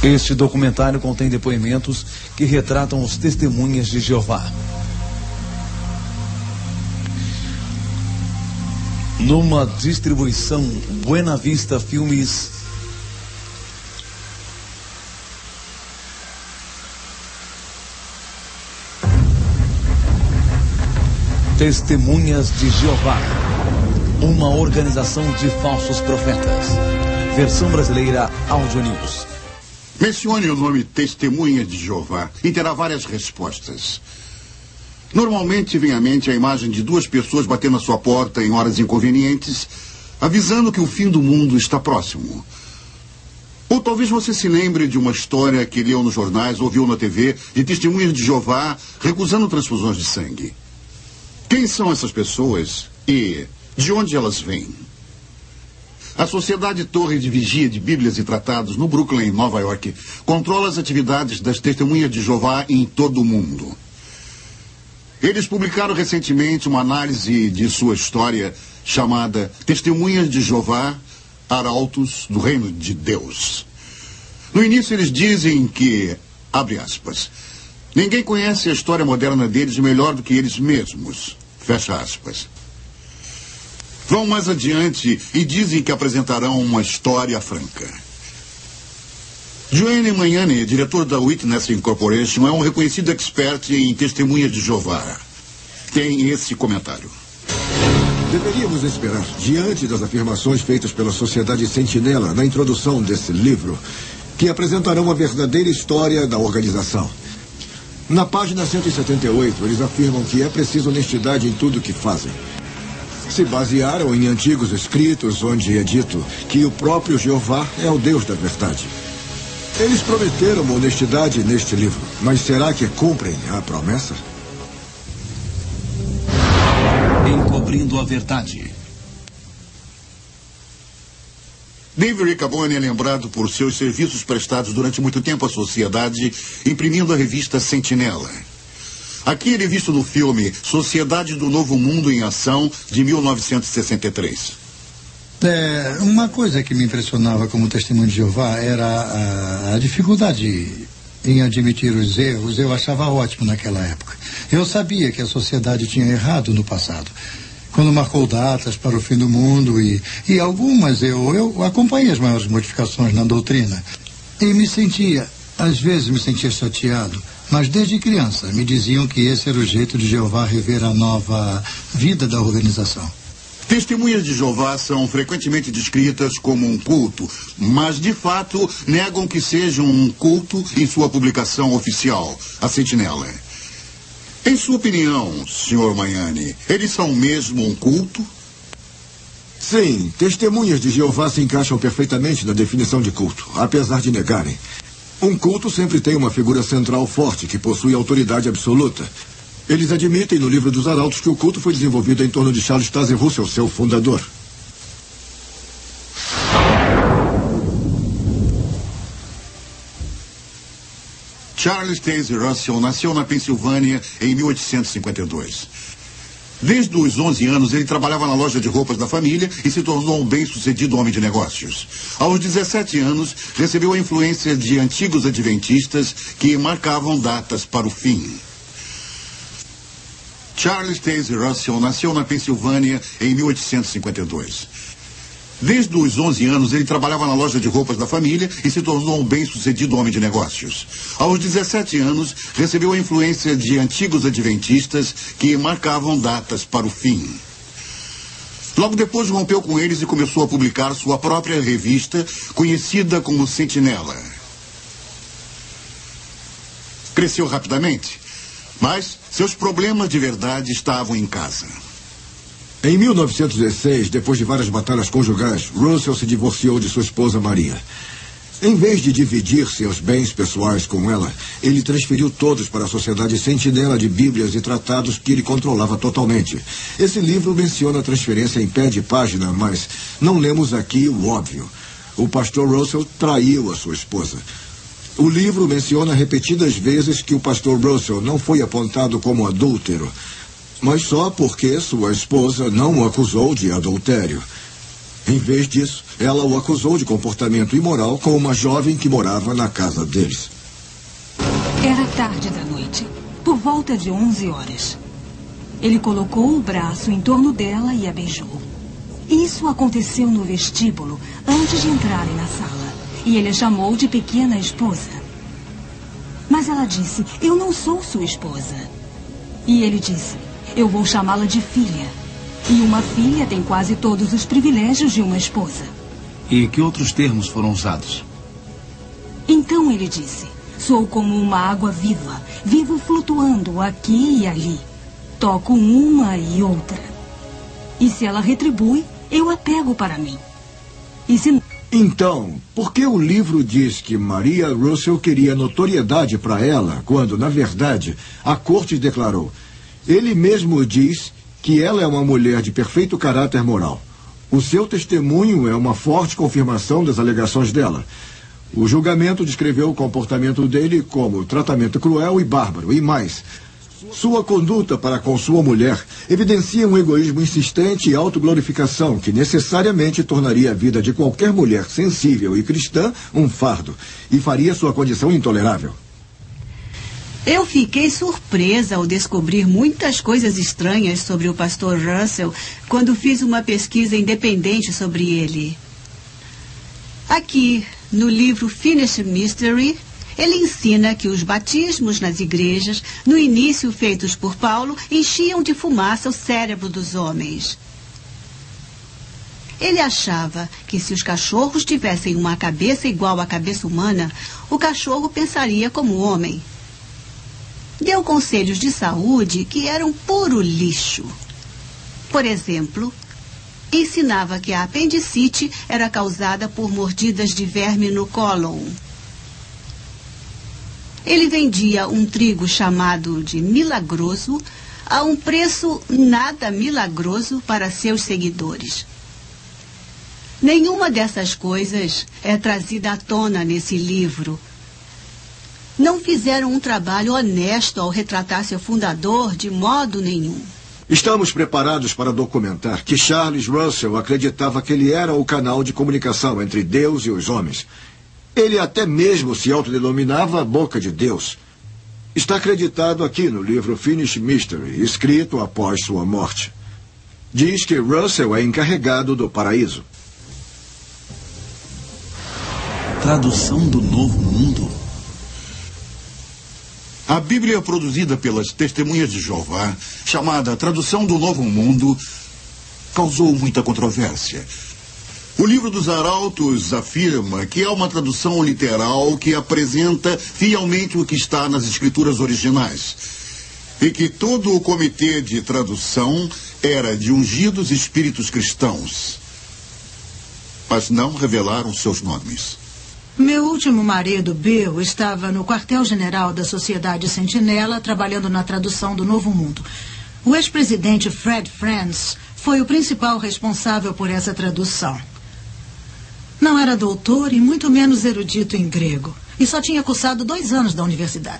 Este documentário contém depoimentos que retratam os testemunhas de Jeová. Numa distribuição Buena Vista Filmes. Testemunhas de Jeová, uma organização de falsos profetas. Versão brasileira Audio News. Mencione o nome Testemunha de Jeová e terá várias respostas. Normalmente vem à mente a imagem de duas pessoas batendo à sua porta em horas inconvenientes, avisando que o fim do mundo está próximo. Ou talvez você se lembre de uma história que leu nos jornais ou viu na TV de testemunhas de Jeová recusando transfusões de sangue. Quem são essas pessoas e de onde elas vêm? A Sociedade Torre de Vigia de Bíblias e Tratados, no Brooklyn, Nova York, controla as atividades das Testemunhas de Jeová em todo o mundo. Eles publicaram recentemente uma análise de sua história chamada Testemunhas de Jeová, Arautos do Reino de Deus. No início eles dizem que, abre aspas, ninguém conhece a história moderna deles melhor do que eles mesmos, fecha aspas. Vão mais adiante e dizem que apresentarão uma história franca. Joanne Magnani, diretor da Witness Incorporation, é um reconhecido expert em testemunhas de Jeová. Tem esse comentário. Deveríamos esperar, diante das afirmações feitas pela Sociedade Sentinela na introdução desse livro, que apresentarão a verdadeira história da organização. Na página 178, eles afirmam que é preciso honestidade em tudo o que fazem. Se basearam em antigos escritos onde é dito que o próprio Jeová é o Deus da verdade. Eles prometeram uma honestidade neste livro, mas será que cumprem a promessa? Encobrindo a verdade. Dave Riccaboni é lembrado por seus serviços prestados durante muito tempo à sociedade, imprimindo a revista Sentinela. Aqui ele é visto no filme Sociedade do Novo Mundo em Ação, de 1963. Uma coisa que me impressionava como testemunho de Jeová era a dificuldade em admitir os erros. Eu achava ótimo naquela época. Eu sabia que a sociedade tinha errado no passado, quando marcou datas para o fim do mundo e algumas eu acompanhei as maiores modificações na doutrina e às vezes me sentia chateado, mas desde criança me diziam que esse era o jeito de Jeová rever a nova vida da organização. Testemunhas de Jeová são frequentemente descritas como um culto, mas de fato negam que sejam um culto em sua publicação oficial, a Sentinela. Em sua opinião, Sr. Magnani, eles são mesmo um culto? Sim, testemunhas de Jeová se encaixam perfeitamente na definição de culto, apesar de negarem. Um culto sempre tem uma figura central forte que possui autoridade absoluta. Eles admitem no livro dos Arautos que o culto foi desenvolvido em torno de Charles Taze Russell, seu fundador. Charles Taze Russell nasceu na Pensilvânia em 1852. Desde os 11 anos, ele trabalhava na loja de roupas da família e se tornou um bem-sucedido homem de negócios. Aos 17 anos, recebeu a influência de antigos adventistas que marcavam datas para o fim. Charles Taze Russell nasceu na Pensilvânia em 1852. Desde os 11 anos, ele trabalhava na loja de roupas da família e se tornou um bem-sucedido homem de negócios. Aos 17 anos, recebeu a influência de antigos adventistas que marcavam datas para o fim. Logo depois, rompeu com eles e começou a publicar sua própria revista, conhecida como Sentinela. Cresceu rapidamente, mas seus problemas de verdade estavam em casa. Em 1916, depois de várias batalhas conjugais, Russell se divorciou de sua esposa Maria. Em vez de dividir seus bens pessoais com ela, ele transferiu todos para a Sociedade Sentinela de Bíblias e Tratados, que ele controlava totalmente. Esse livro menciona a transferência em pé de página, mas não lemos aqui o óbvio. O pastor Russell traiu a sua esposa. O livro menciona repetidas vezes que o pastor Russell não foi apontado como adúltero, mas só porque sua esposa não o acusou de adultério. Em vez disso, ela o acusou de comportamento imoral com uma jovem que morava na casa deles. Era tarde da noite, por volta de 11 horas. Ele colocou o braço em torno dela e a beijou. Isso aconteceu no vestíbulo, antes de entrarem na sala. E ele a chamou de pequena esposa. Mas ela disse, eu não sou sua esposa. E ele disse, eu vou chamá-la de filha. E uma filha tem quase todos os privilégios de uma esposa. E que outros termos foram usados? Então ele disse, sou como uma água viva, vivo flutuando aqui e ali. Toco uma e outra. E se ela retribui, eu a pego para mim. E se... Então, por que o livro diz que Maria Russell queria notoriedade para ela, quando, na verdade, a corte declarou? Ele mesmo diz que ela é uma mulher de perfeito caráter moral. O seu testemunho é uma forte confirmação das alegações dela. O julgamento descreveu o comportamento dele como tratamento cruel e bárbaro, e mais. Sua conduta para com sua mulher evidencia um egoísmo insistente e autoglorificação que necessariamente tornaria a vida de qualquer mulher sensível e cristã um fardo e faria sua condição intolerável. Eu fiquei surpresa ao descobrir muitas coisas estranhas sobre o pastor Russell quando fiz uma pesquisa independente sobre ele. Aqui, no livro Finished Mystery, ele ensina que os batismos nas igrejas, no início feitos por Paulo, enchiam de fumaça o cérebro dos homens. Ele achava que se os cachorros tivessem uma cabeça igual à cabeça humana, o cachorro pensaria como homem. Deu conselhos de saúde que eram puro lixo. Por exemplo, ensinava que a apendicite era causada por mordidas de verme no cólon. Ele vendia um trigo chamado de milagroso a um preço nada milagroso para seus seguidores. Nenhuma dessas coisas é trazida à tona nesse livro. Não fizeram um trabalho honesto ao retratar seu fundador de modo nenhum. Estamos preparados para documentar que Charles Russell acreditava que ele era o canal de comunicação entre Deus e os homens. Ele até mesmo se autodenominava a boca de Deus. Está acreditado aqui no livro Finished Mystery, escrito após sua morte. Diz que Russell é encarregado do paraíso. Tradução do Novo Mundo? A Bíblia produzida pelas Testemunhas de Jeová, chamada Tradução do Novo Mundo, causou muita controvérsia. O livro dos Arautos afirma que é uma tradução literal que apresenta fielmente o que está nas escrituras originais e que todo o comitê de tradução era de ungidos espíritos cristãos, mas não revelaram seus nomes. Meu último marido, Bill, estava no quartel-general da Sociedade Sentinela trabalhando na tradução do Novo Mundo. O ex-presidente Fred Franz foi o principal responsável por essa tradução. Não era doutor e muito menos erudito em grego. E só tinha cursado 2 anos da universidade.